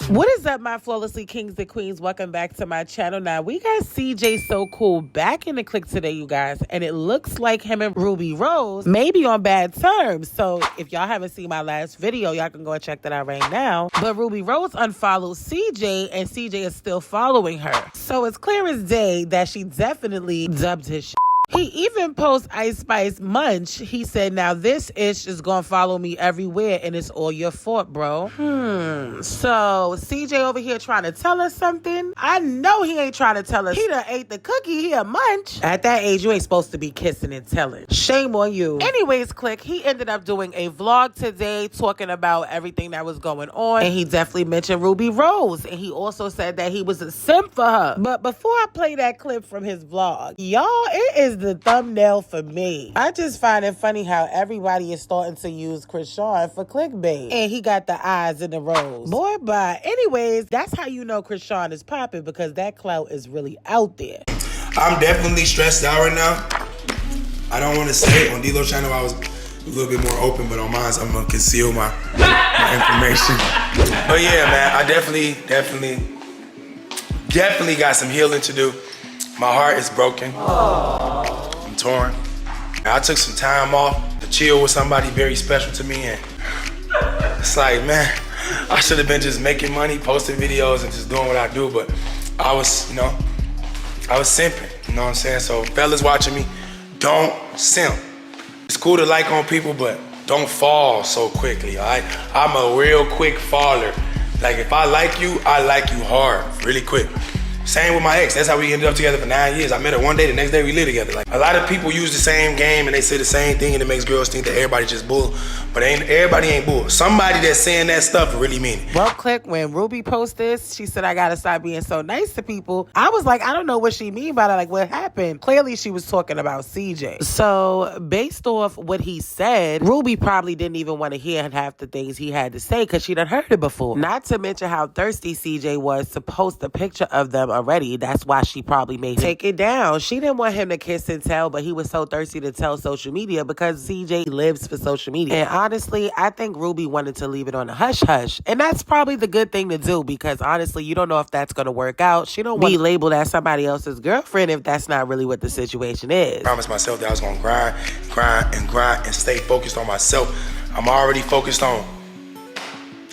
What is up, my flawlessly kings and queens? Welcome back to my channel. Now, we got CJ So Cool back in the clique today, you guys. And it looks like him and Ruby Rose may be on bad terms. So if y'all haven't seen my last video, y'all can go and check that out right now. But Ruby Rose unfollowed CJ, and CJ is still following her. So it's clear as day that she definitely dubbed his shit. He even posts Ice Spice Munch. He said, now this ish is gonna follow me everywhere and it's all your fault, bro. So CJ over here trying to tell us something? I know he ain't trying to tell us he done ate the cookie, he a munch. At that age, you ain't supposed to be kissing and telling. Shame on you. Anyways, click, he ended up doing a vlog today talking about everything that was going on. And he definitely mentioned Ruby Rose. And he also said that he was a simp for her. But before I play that clip from his vlog, y'all, it is the thumbnail for me. I just find it funny how everybody is starting to use Chrisean for clickbait. And he got the eyes in the rose. Boy, bye. Anyways, that's how you know Chrisean is popping, because that clout is really out there. I'm definitely stressed out right now. I don't want to say it. On D-Lo's channel, I was a little bit more open, but on mine, I'm going to conceal my information. But yeah, man, I definitely got some healing to do. My heart is broken. I'm torn. I took some time off to chill with somebody very special to me, and it's like, man, I should have been just making money, posting videos, and just doing what I do, but I was simping, you know what I'm saying? So fellas watching me, don't simp. It's cool to like on people, but don't fall so quickly, all right? I'm a real quick faller. Like, if I like you hard, really quick. Same with my ex. That's how we ended up together for 9 years. I met her one day, the next day we lived together. Like, a lot of people use the same game and they say the same thing, and it makes girls think that everybody just bull. But everybody ain't bull. Somebody that's saying that stuff really mean it. Well, click, when Ruby posted this, she said, I gotta stop being so nice to people. I was like, I don't know what she mean by that. Like, what happened? Clearly, she was talking about CJ. So, based off what he said, Ruby probably didn't even want to hear half the things he had to say because she done heard it before. Not to mention how thirsty CJ was to post a picture of them already. That's why she probably made him take it down. She didn't want him to kiss and tell, but he was so thirsty to tell social media because CJ lives for social media. And honestly, I think Ruby wanted to leave it on a hush-hush. And that's probably the good thing to do, because honestly, you don't know if that's going to work out. She don't want to be labeled as somebody else's girlfriend if that's not really what the situation is. I promised myself that I was going to grind and stay focused on myself. I'm already focused on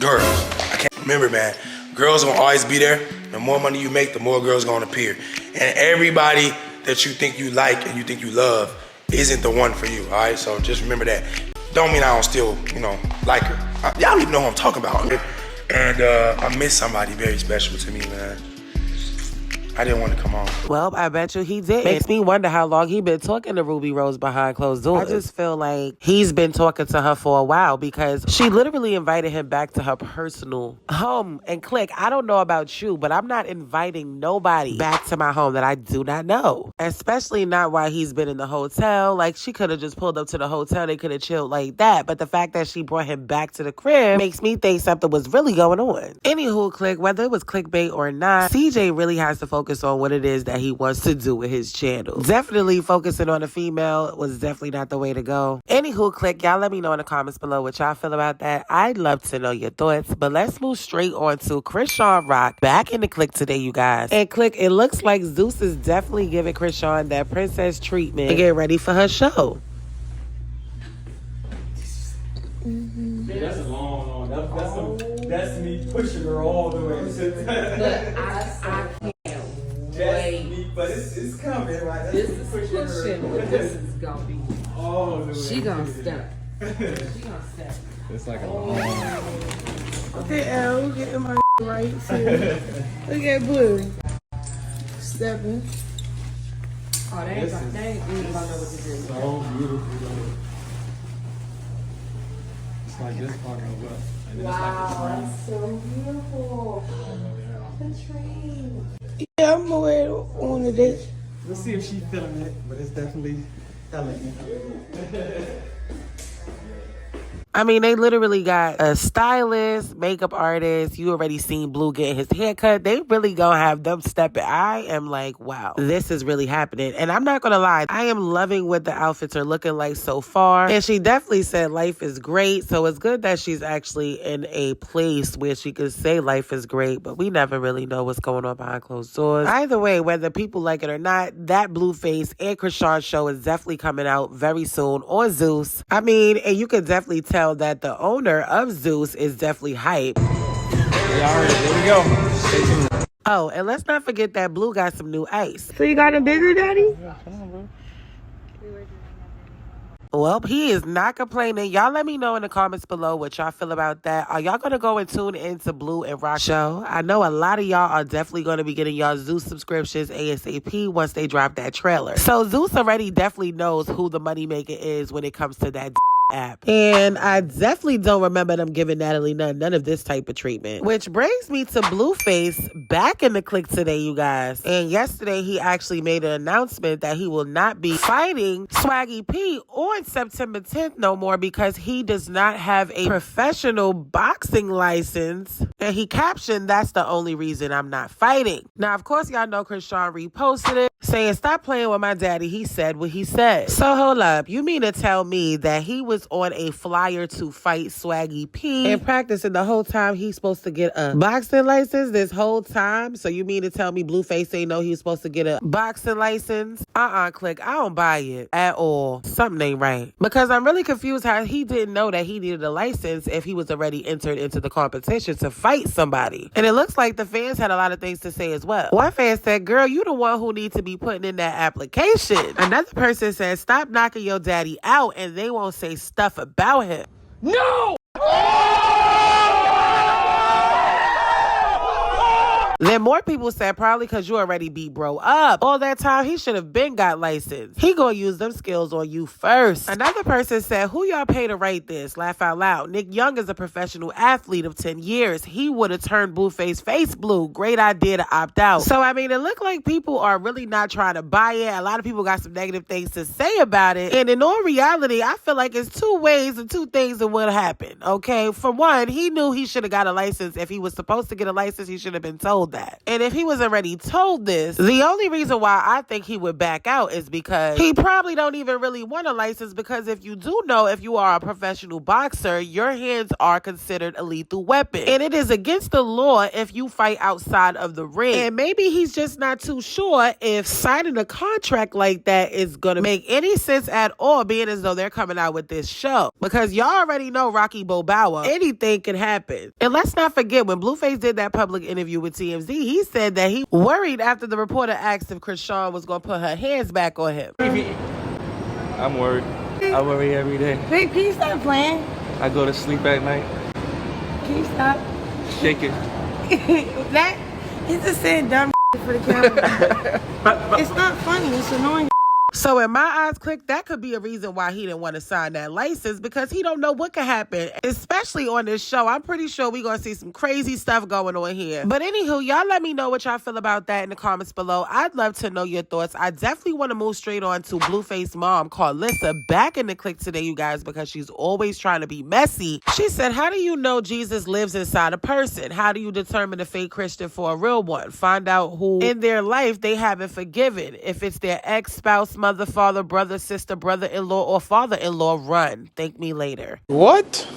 girls. I can't remember, man. Girls will always be there. The more money you make, the more girls gonna appear. And everybody that you think you like and you think you love isn't the one for you, all right? So just remember that. Don't mean I don't still, like her. Y'all don't even know who I'm talking about. And I miss somebody very special to me, man. I didn't want to come on. Well, I bet you he did. Makes me wonder how long he been talking to Ruby Rose behind closed doors. I just feel like he's been talking to her for a while, because she literally invited him back to her personal home. And click, I don't know about you, but I'm not inviting nobody back to my home that I do not know. Especially not while he's been in the hotel. Like, she could have just pulled up to the hotel. They could have chilled like that. But the fact that she brought him back to the crib makes me think something was really going on. Anywho, click, whether it was clickbait or not, CJ really has to focus on what it is that he wants to do with his channel. Definitely focusing on a female was definitely not the way to go. Anywho, click, y'all let me know in the comments below what y'all feel about that. I'd love to know your thoughts, but let's move straight on to ChriseanRock back in the click today, you guys. And click, it looks like Zeus is definitely giving Chrisean that princess treatment to get ready for her show. That's a long. That's me pushing her all the way. But I can't wait. But it's coming, right? This is pushing. This is gonna be. Oh, the way. She gonna step. It's like a long. Okay, L, getting my right too. Look at Blue. Stepping. Oh, they ain't gonna know what to do. So beautiful. It's like this part of what? Wow, that's so beautiful. Katrine. Yeah, I'm gonna wear one of this. Let's see if she's feeling it, but it's definitely elegant. I mean, they literally got a stylist, makeup artist. You already seen Blue getting his haircut. They really gonna have them stepping. I am like, wow, this is really happening. And I'm not gonna lie, I am loving what the outfits are looking like so far. And she definitely said life is great. So it's good that she's actually in a place where she could say life is great, but we never really know what's going on behind closed doors. Either way, whether people like it or not, that BlueFace and Chrisean show is definitely coming out very soon on Zeus. I mean, and you could definitely tell that the owner of Zeus is definitely hype. There we go. Stay tuned. Oh, and let's not forget that Blue got some new ice. So you got a bigger daddy? Well, he is not complaining. Y'all let me know in the comments below what y'all feel about that. Are y'all going to go and tune into Blue and Rock show? I know a lot of y'all are definitely going to be getting y'all Zeus subscriptions ASAP once they drop that trailer. So Zeus already definitely knows who the moneymaker is when it comes to that app. And I definitely don't remember them giving Natalie none of this type of treatment. Which brings me to BlueFace back in the click today, you guys. And yesterday he actually made an announcement that he will not be fighting Swaggy P on September 10th no more because he does not have a professional boxing license. And he captioned, "That's the only reason I'm not fighting." Now, of course, y'all know Chrisean reposted it saying, "Stop playing with my daddy. He said what he said." So hold up. You mean to tell me that he was on a flyer to fight Swaggy P and practicing the whole time he's supposed to get a boxing license this whole time? So you mean to tell me BlueFace ain't know he was supposed to get a boxing license? Click. I don't buy it at all. Something ain't right. Because I'm really confused how he didn't know that he needed a license if he was already entered into the competition to fight somebody. And it looks like the fans had a lot of things to say as well. One fan said, "Girl, you the one who needs to be putting in that application." Another person said, "Stop knocking your daddy out and they won't say stuff about him." No! Then more people said, probably because you already beat bro up. All that time, he should have been got licensed. He gonna use them skills on you first. Another person said, "Who y'all pay to write this?" Laugh out loud. Nick Young is a professional athlete of 10 years. He would have turned BlueFace face blue. Great idea to opt out. So, I mean, it looked like people are really not trying to buy it. A lot of people got some negative things to say about it. And in all reality, I feel like it's two ways and two things that would happen, okay? For one, he knew he should have got a license. If he was supposed to get a license, he should have been told that. And if he was already told this, the only reason why I think he would back out is because he probably don't even really want a license, because if you do know, if you are a professional boxer, your hands are considered a lethal weapon. And it is against the law if you fight outside of the ring. And maybe he's just not too sure if signing a contract like that is going to make any sense at all, being as though they're coming out with this show. Because y'all already know Rocky Balboa. Anything can happen. And let's not forget, when BlueFace did that public interview with TMZ, he said that he worried after the reporter asked if Chrisean was going to put her hands back on him. I'm worried. I worry every day. Hey, can you stop playing? I go to sleep at night. Can you stop? Shake it. That, he's just saying dumb for the camera. It's not funny. It's annoying. So in my eyes, Click, that could be a reason why he didn't want to sign that license, because he don't know what could happen, especially on this show. I'm pretty sure we're going to see some crazy stuff going on here. But anywho, y'all let me know what y'all feel about that in the comments below. I'd love to know your thoughts. I definitely want to move straight on to BlueFace mom, Carlissa, back in the click today, you guys, because she's always trying to be messy. She said, "How do you know Jesus lives inside a person? How do you determine a fake Christian for a real one? Find out who in their life they haven't forgiven. If it's their ex-spouse, mother, father, brother, sister, brother-in-law, or father-in-law, run. Thank me later." What?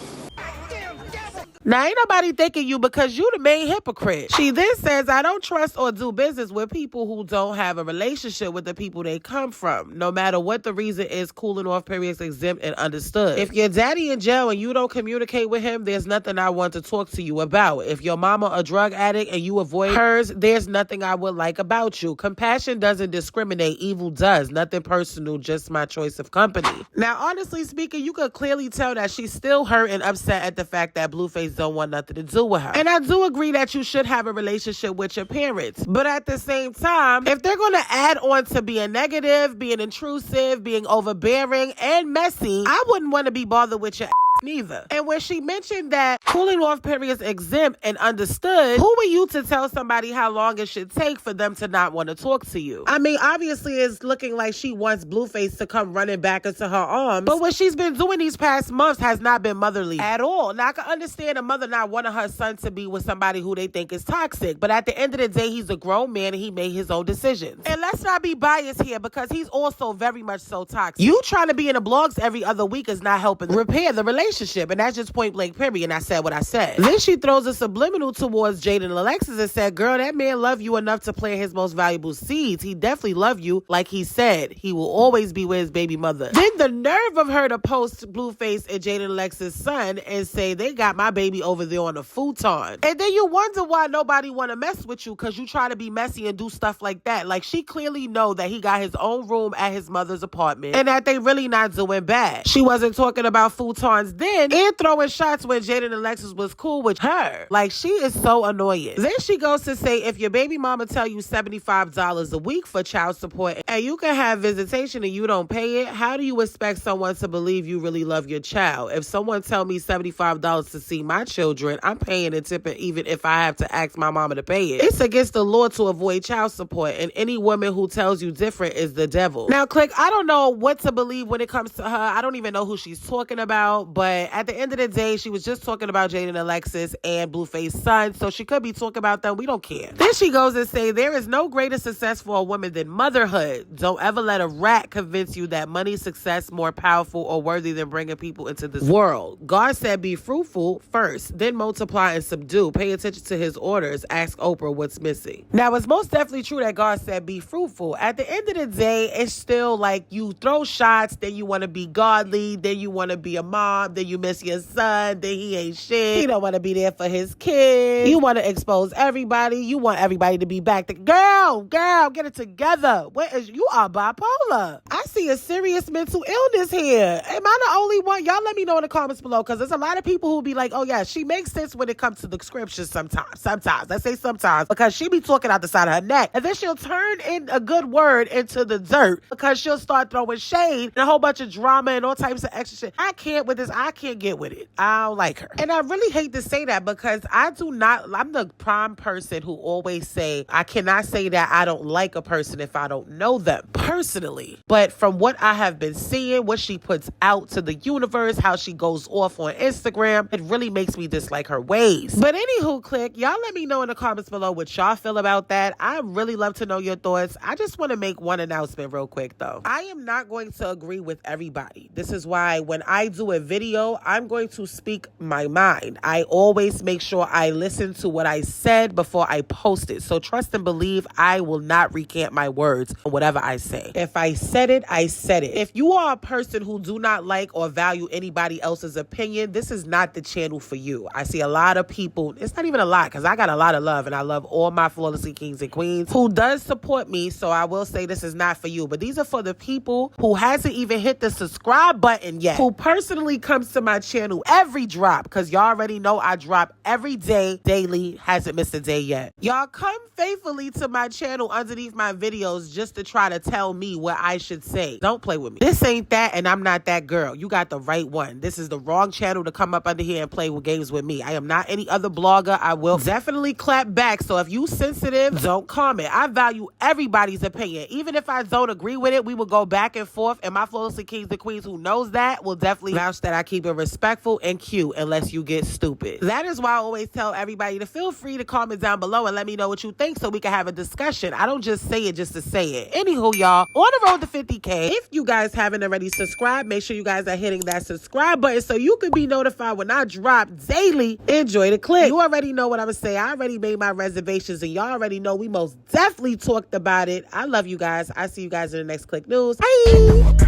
Now, ain't nobody thanking you because you the main hypocrite. She then says, "I don't trust or do business with people who don't have a relationship with the people they come from. No matter what the reason is, cooling off periods exempt and understood. If your daddy in jail and you don't communicate with him, there's nothing I want to talk to you about. If your mama a drug addict and you avoid hers, there's nothing I would like about you. Compassion doesn't discriminate, evil does. Nothing personal, just my choice of company." Now, honestly speaking, you could clearly tell that she's still hurt and upset at the fact that BlueFace don't want nothing to do with her. And I do agree that you should have a relationship with your parents. But at the same time, if they're going to add on to being negative, being intrusive, being overbearing, and messy, I wouldn't want to be bothered with your neither. And when she mentioned that cooling off periods exempt and understood, who were you to tell somebody how long it should take for them to not want to talk to you? I mean, obviously it's looking like she wants BlueFace to come running back into her arms, but what she's been doing these past months has not been motherly at all. Now, I can understand a mother not wanting her son to be with somebody who they think is toxic, but at the end of the day, he's a grown man and he made his own decisions. And let's not be biased here because he's also very much so toxic. You trying to be in the blogs every other week is not helping repair the relationship, and that's just point blank period. And I said what I said. Then she throws a subliminal towards Jaden and Alexis and said, girl, that man love you enough to plant his most valuable seeds. He definitely love you. Like he said, he will always be with his baby mother. Then the nerve of her to post BlueFace and Jaden and Alexis' son and say they got my baby over there on a futon. And then you wonder why nobody want to mess with you because you try to be messy and do stuff like that. Like she clearly know that he got his own room at his mother's apartment and that they really not doing bad. She wasn't talking about futons then and throwing shots when Jaden and Alexis was cool with her. Like she is so annoying. Then she goes to say if your baby mama tell you $75 a week for child support and you can have visitation and you don't pay it, how do you expect someone to believe you really love your child? If someone tell me $75 to see my children, I'm paying and tipping even if I have to ask my mama to pay it. It's against the law to avoid child support, and any woman who tells you different is the devil. Now, Click, I don't know what to believe when it comes to her. I don't even know who she's talking about, but at the end of the day, she was just talking about Jaden and Alexis and BlueFace's son, so she could be talking about them. We don't care. Then she goes and say, there is no greater success for a woman than motherhood. Don't ever let a rat convince you that money, success, more powerful or worthy than bringing people into this world. God said be fruitful first, then multiply and subdue. Pay attention to his orders. Ask Oprah what's missing. Now, it's most definitely true that God said be fruitful. At the end of the day, it's still like you throw shots, then you want to be godly, then you want to be a mom, then you miss your son, then he ain't shit. He don't want to be there for his kids. You want to expose everybody. You want everybody to be back. Girl, get it together. You are bipolar. I see a serious mental illness here. Am I the only one? Y'all let me know in the comments below because there's a lot of people who be like, oh yeah, she makes sense when it comes to the scriptures sometimes. I say sometimes because she be talking out the side of her neck and then she'll turn in a good word into the dirt because she'll start throwing shade and a whole bunch of drama and all types of extra shit. I can't with this. I can't get with it. I don't like her. And I really hate to say that because I'm the prime person who always say, I cannot say that I don't like a person if I don't know them personally. But from what I have been seeing, what she puts out to the universe, how she goes off on Instagram, it really makes me dislike her ways. But anywho, Click, y'all let me know in the comments below what y'all feel about that. I really love to know your thoughts. I just want to make one announcement real quick though. I am not going to agree with everybody. This is why when I do a video, I'm going to speak my mind. I always make sure I listen to what I said before I post it. So trust and believe I will not recant my words or whatever I say. If I said it, I said it. If you are a person who do not like or value anybody else's opinion, this is not the channel for you. I see a lot of people, it's not even a lot because I got a lot of love and I love all my flawlessly kings and queens who does support me. So I will say this is not for you, but these are for the people who hasn't even hit the subscribe button yet, who personally comes to my channel every drop because y'all already know I drop every day, daily, hasn't missed a day yet. Y'all come faithfully to my channel underneath my videos just to try to tell me what I should say. Don't play with me. This ain't that and I'm not that girl. You got the right one. This is the wrong channel to come up under here and play with games with me. I am not any other blogger. I will definitely clap back. So if you sensitive, don't comment. I value everybody's opinion. Even if I don't agree with it, we will go back and forth. And my flawlessly kings and queens who knows that will definitely vouch that I keep it respectful and cute unless you get stupid. That is why I always tell everybody to feel free to comment down below and let me know what you think so we can have a discussion. I don't just say it just to say it. Anywho, y'all, on the road to 50K, if you guys haven't already subscribed, make sure you guys are hitting that subscribe button so you can be notified when I drop daily. Enjoy the clip. You already know what I'm gonna say. I already made my reservations and y'all already know we most definitely talked about it. I love you guys. I see you guys in the next Click News. Bye.